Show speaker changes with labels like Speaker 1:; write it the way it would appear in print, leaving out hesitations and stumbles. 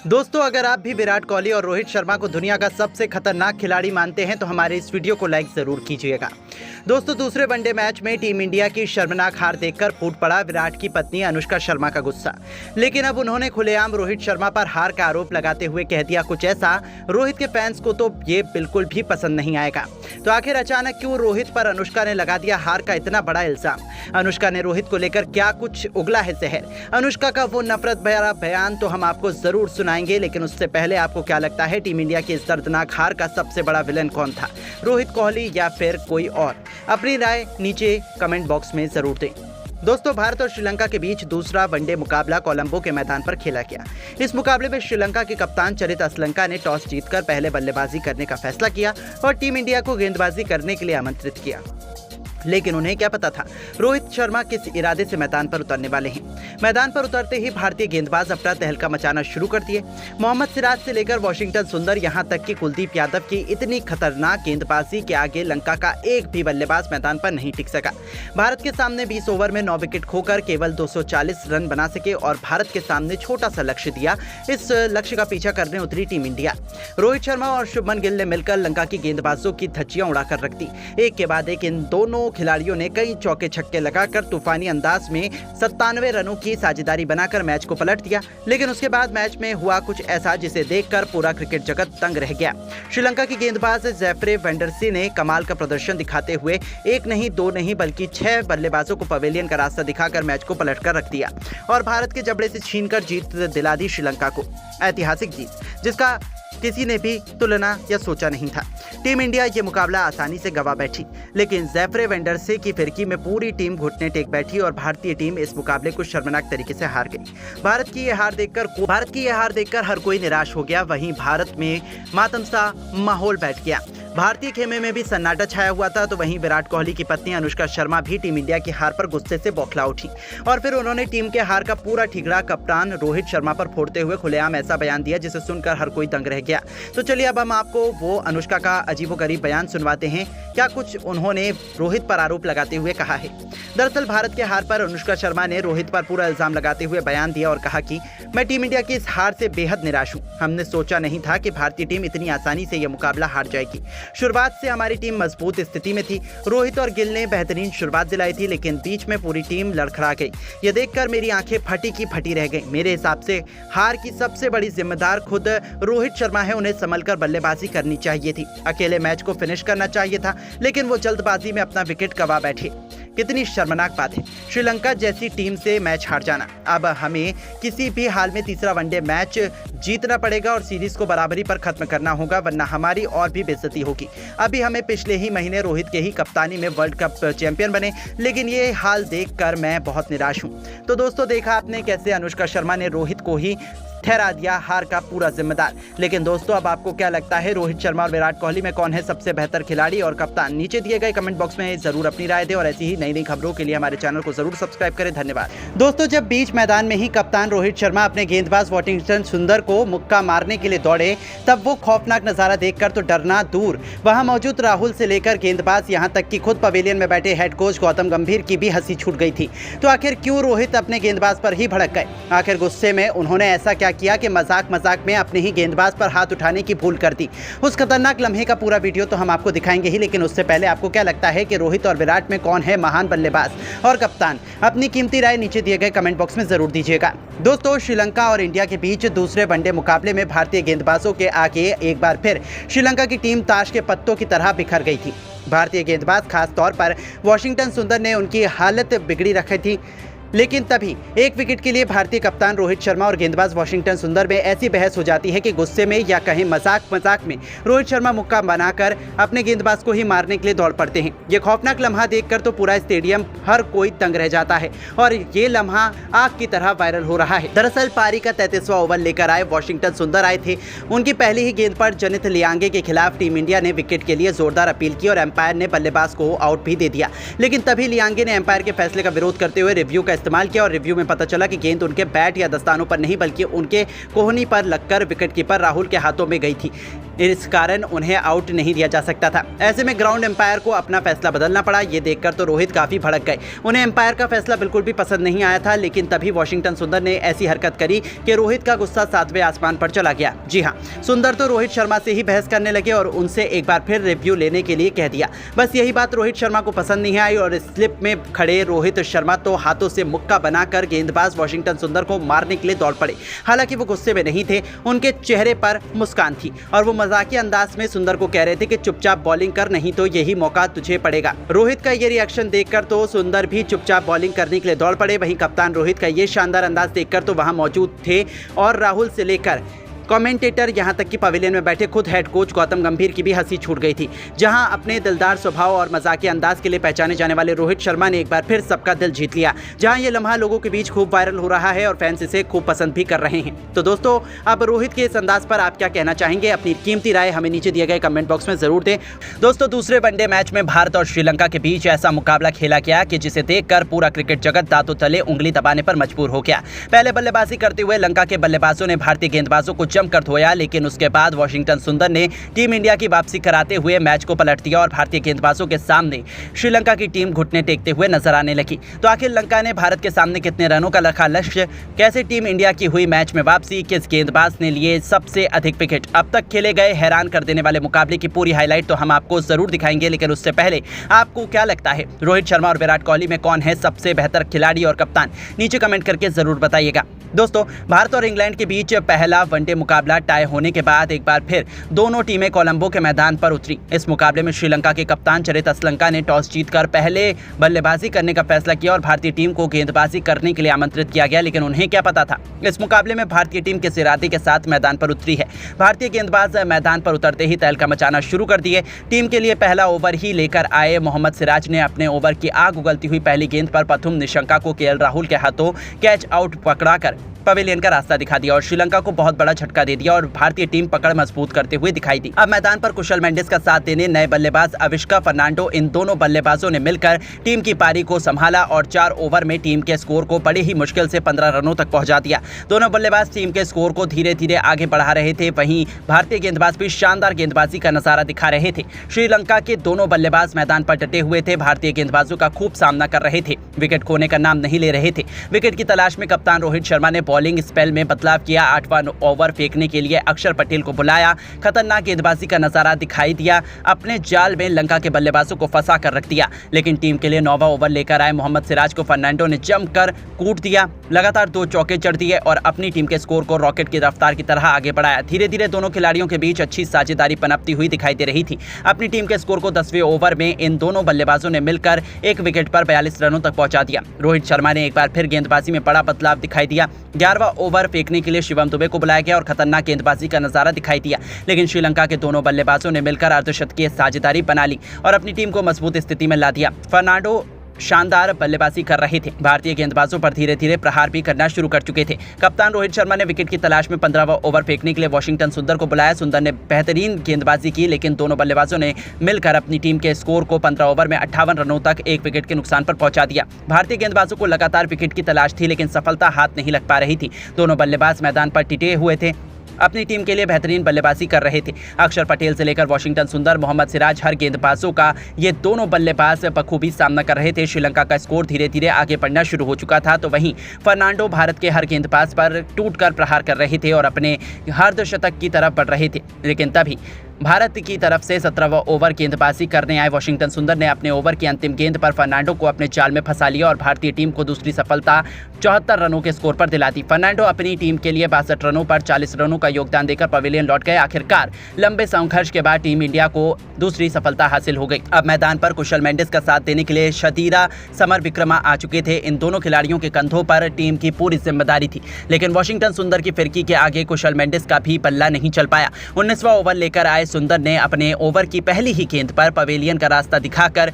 Speaker 1: दोस्तों, अगर आप भी विराट कोहली और रोहित शर्मा को दुनिया का सबसे खतरनाक खिलाड़ी मानते हैं तो हमारे इस वीडियो को लाइक जरूर कीजिएगा। दोस्तों, दूसरे वनडे मैच में टीम इंडिया की शर्मनाक हार देखकर फूट पड़ा विराट की पत्नी अनुष्का शर्मा का गुस्सा। लेकिन अब उन्होंने खुलेआम रोहित शर्मा पर हार का आरोप लगाते हुए कह दिया कुछ ऐसा, रोहित के फैंस को तो ये बिल्कुल भी पसंद नहीं आएगा। तो आखिर अचानक क्यों रोहित पर अनुष्का ने लगा दिया हार का इतना बड़ा इल्जाम? अनुष्का ने रोहित को लेकर क्या कुछ उगला है जहर? अनुष्का का वो नफरत भरा बयान तो हम आपको जरूर सुनाएंगे, लेकिन उससे पहले आपको क्या लगता है टीम इंडिया की इस दर्दनाक हार का सबसे बड़ा विलन कौन था, रोहित कोहली या फिर कोई और? अपनी राय नीचे कमेंट बॉक्स में जरूर दें। दोस्तों, भारत और श्रीलंका के बीच दूसरा वनडे मुकाबला कोलंबो के मैदान पर खेला गया। इस मुकाबले में श्रीलंका के कप्तान चरित असलंका ने टॉस जीतकर पहले बल्लेबाजी करने का फैसला किया और टीम इंडिया को गेंदबाजी करने के लिए आमंत्रित किया। लेकिन उन्हें क्या पता था रोहित शर्मा किस इरादे से मैदान पर उतरने वाले हैं। मैदान पर उतरते ही भारतीय गेंदबाज अपना तहलका मचाना शुरू कर दिए। मोहम्मद सिराज से लेकर वॉशिंगटन सुंदर, यहां तक कि कुलदीप यादव की इतनी खतरनाक गेंदबाजी के आगे लंका का एक भी बल्लेबाज मैदान पर नहीं टिक सका। भारत के सामने 20 ओवर में 9 विकेट खोकर केवल 240 रन बना सके और भारत के सामने छोटा सा लक्ष्य दिया। इस लक्ष्य का पीछा करने उतरी टीम इंडिया। रोहित शर्मा और शुभमन गिल ने मिलकर लंका की गेंदबाजों की धज्जियां उड़ाकर रख दी। एक के बाद एक इन दोनों खिलाड़ियों ने कई चौके छक्के लगाकर तूफानी अंदाज में 97 रनों की साझेदारी बनाकर मैच को पलट दिया। लेकिन उसके बाद मैच में हुआ कुछ ऐसा जिसे देखकर पूरा क्रिकेट जगत दंग रह गया। श्रीलंका की गेंदबाज जेफ्रे वेंडरसी ने कमाल का प्रदर्शन दिखाते हुए एक नहीं, दो नहीं, बल्कि 6 बल्लेबाजों को पवेलियन का रास्ता दिखाकर मैच को पलटकर रख दिया और भारत के जबड़े से छीनकर जीत दिला दी श्रीलंका को। ऐतिहासिक जीत जिसका किसी ने भी तुलना या सोचा नहीं था। टीम इंडिया ये मुकाबला आसानी से गवा बैठी, लेकिन जेफ्रे वेंडरसे की फिरकी में पूरी टीम घुटने टेक बैठी और भारतीय टीम इस मुकाबले को शर्मनाक तरीके से हार गई। भारत की ये हार देखकर हर कोई निराश हो गया। वहीं भारत में मातम सा माहौल बैठ गया। भारतीय खेमे में भी सन्नाटा छाया हुआ था। तो वहीं विराट कोहली की पत्नी अनुष्का शर्मा भी टीम इंडिया की हार पर गुस्से से बौखला उठी और फिर उन्होंने टीम के हार का पूरा ठिकरा कप्तान रोहित शर्मा पर फोड़ते हुए खुलेआम ऐसा बयान दिया जिसे सुनकर हर कोई दंग रह गया। तो चलिए अब हम आपको वो अनुष्का का अजीबोगरीब बयान सुनवाते हैं। क्या कुछ उन्होंने रोहित पर आरोप लगाते हुए कहा है। दरअसल भारत के हार पर अनुष्का शर्मा ने रोहित पर पूरा इल्जाम लगाते हुए बयान दिया और कहा कि मैं टीम इंडिया की इस हार से बेहद निराश हूं। हमने सोचा नहीं था कि भारतीय टीम इतनी आसानी से यह मुकाबला हार जाएगी। शुरुआत से हमारी टीम मजबूत स्थिति में थी। रोहित और गिल ने बेहतरीन शुरुआत दिलाई थी, लेकिन बीच में पूरी टीम लड़खड़ा गई। यह देखकर मेरी आंखें फटी की फटी रह गई। मेरे हिसाब से हार की सबसे बड़ी जिम्मेदार खुद रोहित शर्मा है। उन्हें संभलकर बल्लेबाजी करनी चाहिए थी। अकेले मैच को फिनिश करना चाहिए था, लेकिन वो जल्दबाजी में अपना विकेट गंवा बैठे। कितनी शर्मनाक बात है, श्रीलंका जैसी टीम से मैच हार जाना। अब हमें किसी भी हाल में तीसरा वनडे मैच जीतना पड़ेगा और सीरीज को बराबरी पर खत्म करना होगा, वरना हमारी और भी बेइज्जती होगी। अभी हमें पिछले ही महीने रोहित के ही कप्तानी में वर्ल्ड कप चैंपियन बने, लेकिन ये हाल देखकर मैं बहुत निराश हूँ। तो दोस्तों, देखा आपने कैसे अनुष्का शर्मा ने रोहित को ही ठहरा दिया हार का पूरा जिम्मेदार। लेकिन दोस्तों, अब आपको क्या लगता है रोहित शर्मा और विराट कोहली में कौन है सबसे बेहतर खिलाड़ी और कप्तान? नीचे दिए गए कमेंट बॉक्स में जरूर अपनी राय दें और ऐसी ही नई नई खबरों के लिए हमारे चैनल को जरूर सब्सक्राइब करें। धन्यवाद। दोस्तों, जब बीच मैदान में ही कप्तान रोहित शर्मा अपने गेंदबाज वॉशिंगटन सुंदर को मुक्का मारने के लिए दौड़े, तब वो खौफनाक नजारा देखकर तो डरना दूर, वहां मौजूद राहुल से लेकर गेंदबाज यहां तक कि खुद पवेलियन में बैठे हेड कोच गौतम गंभीर की भी हंसी छूट गई थी। तो आखिर क्यों रोहित अपने गेंदबाज पर ही भड़क गए? आखिर गुस्से में उन्होंने ऐसा क्या किया कि मजाक में अपने ही गेंदबाज पर हाथ उठाने की भूल कर दी? उस खतरनाक लम्हे का पूरा वीडियो तो हम आपको दिखाएंगे ही, लेकिन उससे पहले आपको क्या लगता है कि रोहित और विराट में कौन है महान बल्लेबाज और कप्तान? अपनी कीमती राय नीचे दिए गए कमेंट बॉक्स में जरूर दीजिएगा। दोस्तों, श्रीलंका और इंडिया के बीच दूसरे वनडे मुकाबले में भारतीय गेंदबाजों के आगे एक बार फिर श्रीलंका की टीम ताश के पत्तों की तरह बिखर गई थी। भारतीय गेंदबाज खास तौर पर वॉशिंगटन सुंदर ने उनकी हालत बिगड़ी रखी थी। लेकिन तभी एक विकेट के लिए भारतीय कप्तान रोहित शर्मा और गेंदबाज वॉशिंगटन सुंदर में ऐसी बहस हो जाती है कि गुस्से में या कहीं मजाक में रोहित शर्मा मुक्का बनाकर अपने गेंदबाज को ही मारने के लिए दौड़ पड़ते हैं। ये खौफनाक लम्हा देखकर तो पूरा स्टेडियम हर कोई दंग रह जाता है और ये लम्हा आग की तरह वायरल हो रहा है। दरअसल पारी का 33वां ओवर लेकर आए वॉशिंगटन सुंदर आए थे। उनकी पहली ही गेंद पर जनित लियांगे के खिलाफ टीम इंडिया ने विकेट के लिए जोरदार अपील की और एम्पायर ने बल्लेबाज को आउट भी दे दिया। लेकिन तभी लियांगे ने एम्पायर के फैसले का विरोध करते हुए रिव्यू का इस्तेमाल किया और रिव्यू में पता चला कि गेंद उनके बैट या दस्तानों पर नहीं बल्कि उनके कोहनी पर लगकर विकेटकीपर राहुल के हाथों में गई थी। इस कारण उन्हें आउट नहीं दिया जा सकता था। ऐसे में ग्राउंड एम्पायर को अपना फैसला बदलना पड़ा। ये देखकर तो रोहित काफ़ी भड़क गए। उन्हें एम्पायर का फैसला बिल्कुल भी पसंद नहीं आया था, लेकिन तभी वॉशिंगटन सुंदर ने ऐसी हरकत करी कि रोहित का गुस्सा 7वें आसमान पर चला गया। जी हाँ, सुंदर तो रोहित शर्मा से ही बहस करने लगे और उनसे एक बार फिर रिव्यू लेने के लिए कह दिया। बस यही बात रोहित शर्मा को पसंद नहीं आई और स्लिप में खड़े रोहित शर्मा तो हाथों से मुक्का बनाकर गेंदबाज वॉशिंगटन सुंदर को मारने के लिए दौड़ पड़े। हालांकि वो गुस्से में नहीं थे, उनके चेहरे पर मुस्कान थी और वो मजाकिया अंदाज में सुंदर को कह रहे थे कि चुपचाप बॉलिंग कर, नहीं तो यही मौका तुझे पड़ेगा। रोहित का ये रिएक्शन देखकर तो सुंदर भी चुपचाप बॉलिंग करने के लिए दौड़ पड़े। वहीं कप्तान रोहित का ये शानदार अंदाज देखकर तो वहां मौजूद थे और राहुल से लेकर कमेंटेटर यहां तक कि पवेलियन में बैठे खुद हेड कोच गौतम गंभीर की भी हंसी छूट गई थी। जहां अपने दिलदार स्वभाव और मजाकिया अंदाज के लिए पहचाने जाने वाले रोहित शर्मा ने एक बार फिर सबका दिल जीत लिया। जहां ये लम्हा लोगों के बीच खूब वायरल हो रहा है और फैंस इसे खूब पसंद भी कर रहे हैं। तो दोस्तों, अब रोहित के इस अंदाज पर आप क्या कहना चाहेंगे? अपनी कीमती राय हमें नीचे दिए गए कमेंट बॉक्स में जरूर दें। दोस्तों, दूसरे वनडे मैच में भारत और श्रीलंका के बीच ऐसा मुकाबला खेला गया कि जिसे देखकर पूरा क्रिकेट जगत दांतों तले उंगली दबाने पर मजबूर हो गया। पहले बल्लेबाजी करते हुए लंका के बल्लेबाजों ने भारतीय गेंदबाजों को जमकर धोया, लेकिन उसके बाद वॉशिंगटन सुंदर ने टीम इंडिया की वापसी कराते हुए मैच को पलट दिया और भारतीय गेंदबाजों के सामने श्रीलंका की टीम घुटने टेकते हुए नजर आने लगी। तो आखिर लंका ने भारत के सामने कितने रनों का रखा लक्ष्य? कैसे टीम इंडिया की हुई मैच में वापसी? किस गेंदबाज ने लिए सबसे अधिक विकेट? अब तक खेले गए हैरान कर देने वाले मुकाबले की पूरी हाईलाइट तो हम आपको जरूर दिखाएंगे, लेकिन उससे पहले आपको क्या लगता है, रोहित शर्मा और विराट कोहली में कौन है सबसे बेहतर खिलाड़ी और कप्तान? नीचे कमेंट करके जरूर बताइएगा। दोस्तों, भारत और इंग्लैंड के बीच पहला वनडे मुकाबला टाई होने के बाद एक बार फिर दोनों टीमें कोलंबो के मैदान पर उतरी। इस मुकाबले में श्रीलंका के कप्तान चरित असलंका ने टॉस जीतकर पहले बल्लेबाजी करने का फैसला किया और भारतीय टीम को गेंदबाजी करने के लिए आमंत्रित किया गया, लेकिन उन्हें क्या पता था इस मुकाबले में भारतीय टीम किस इरादे के साथ मैदान पर उतरी है। भारतीय गेंदबाज मैदान पर उतरते ही तहलका मचाना शुरू कर दिए। टीम के लिए पहला ओवर ही लेकर आए मोहम्मद सिराज ने अपने ओवर की आग उगलती हुई पहली गेंद पर प्रथम निशंका को केएल राहुल के हाथों कैच आउट पकड़ाकर पवेलियन का रास्ता दिखा दिया और श्रीलंका को बहुत बड़ा झटका दे दिया और भारतीय टीम पकड़ मजबूत करते हुए दिखाई दी। अब मैदान पर कुशल मेंडिस का साथ देने नए बल्लेबाज अविष्का फर्नांडो, इन दोनों बल्लेबाजों ने मिलकर टीम की पारी को संभाला और 4 ओवर में टीम के स्कोर को बड़ी ही मुश्किल से 15 रनों तक पहुंचा दिया। दोनों बल्लेबाज टीम के स्कोर को धीरे धीरे आगे बढ़ा रहे थे। वहीं भारतीय गेंदबाज भी शानदार गेंदबाजी का नजारा दिखा रहे थे। श्रीलंका के दोनों बल्लेबाज मैदान पर डटे हुए थे, भारतीय गेंदबाजों का खूब सामना कर रहे थे, विकेट खोने का नाम नहीं ले रहे थे। विकेट की तलाश में कप्तान रोहित शर्मा ने बॉलिंग स्पेल में बदलाव किया। 8वां ओवर फेंकने के लिए अक्षर पटेल को बुलाया। खतरनाक गेंदबाजी का नजारा दिखाई दिया। अपने जाल में लंका के बल्लेबाजों को फंसा कर रख दिया, लेकिन टीम के लिए 9वां ओवर लेकर आए मोहम्मद सिराज को फर्नांडो ने जमकर कूट दिया। लगातार 2 चौके चढ़ दिए और अपनी टीम के स्कोर को रॉकेट की रफ्तार की तरह आगे बढ़ाया। धीरे धीरे दोनों खिलाड़ियों के बीच अच्छी साझेदारी पनपती हुई दिखाई दे रही थी। अपनी टीम के स्कोर को 10वें ओवर में इन दोनों बल्लेबाजों ने मिलकर एक विकेट पर 42 रनों तक पहुंचा दिया। रोहित शर्मा ने एक बार फिर गेंदबाजी में बड़ा बदलाव दिखाई दिया। 11वां ओवर फेंकने के लिए शिवम दुबे को बुलाया गया और खतरनाक गेंदबाजी का नजारा दिखाई दिया, लेकिन श्रीलंका के दोनों बल्लेबाजों ने मिलकर अर्धशतकीय साझेदारी बना ली और अपनी टीम को मजबूत स्थिति में ला दिया। फर्नांडो शानदार बल्लेबाजी कर रहे थे। भारतीय गेंदबाजों पर धीरे धीरे प्रहार भी करना शुरू कर चुके थे। कप्तान रोहित शर्मा ने विकेट की तलाश में 15वां ओवर फेंकने के लिए वॉशिंगटन सुंदर को बुलाया। सुंदर ने बेहतरीन गेंदबाजी की, लेकिन दोनों बल्लेबाजों ने मिलकर अपनी टीम के स्कोर को 15 ओवर में 58 रनों तक एक विकेट के नुकसान पर पहुंचा दिया। भारतीय गेंदबाजों को लगातार विकेट की तलाश थी, लेकिन सफलता हाथ नहीं लग पा रही थी। दोनों बल्लेबाज मैदान पर टिके हुए थे, अपनी टीम के लिए बेहतरीन बल्लेबाजी कर रहे थे। अक्षर पटेल से लेकर वॉशिंगटन सुंदर, मोहम्मद सिराज, हर गेंदबाजों का ये दोनों बल्लेबाज बखूबी सामना कर रहे थे। श्रीलंका का स्कोर धीरे धीरे आगे बढ़ना शुरू हो चुका था, तो वहीं फर्नांडो भारत के हर गेंदबाज पर टूटकर प्रहार कर रहे थे और अपने अर्धशतक की तरफ बढ़ रहे थे। लेकिन तभी भारत की तरफ से 17वां ओवर गेंदबाजी करने आए वॉशिंगटन सुंदर ने अपने ओवर की अंतिम गेंद पर फर्नांडो को अपने जाल में फंसा लिया और भारतीय टीम को दूसरी सफलता 74 रनों के स्कोर पर दिला दी। फर्नांडो अपनी टीम के लिए 62 रनों पर 40 रनों का योगदान देकर पवेलियन लौट गए। आखिरकार लंबे संघर्ष के बाद टीम इंडिया को दूसरी सफलता हासिल हो गई। अब मैदान पर कुशल मेंडिस का साथ देने के लिए शतीरा समर विक्रमा आ चुके थे। इन दोनों खिलाड़ियों के कंधों पर टीम की पूरी जिम्मेदारी थी, लेकिन वॉशिंगटन सुंदर की फिरकी के आगे कुशल मेंडिस का भी पल्ला नहीं चल पाया। 19वां ओवर लेकर आए सुंदर ने अपने ओवर की पहली ही गेंद पर पवेलियन का रास्ता दिखाकर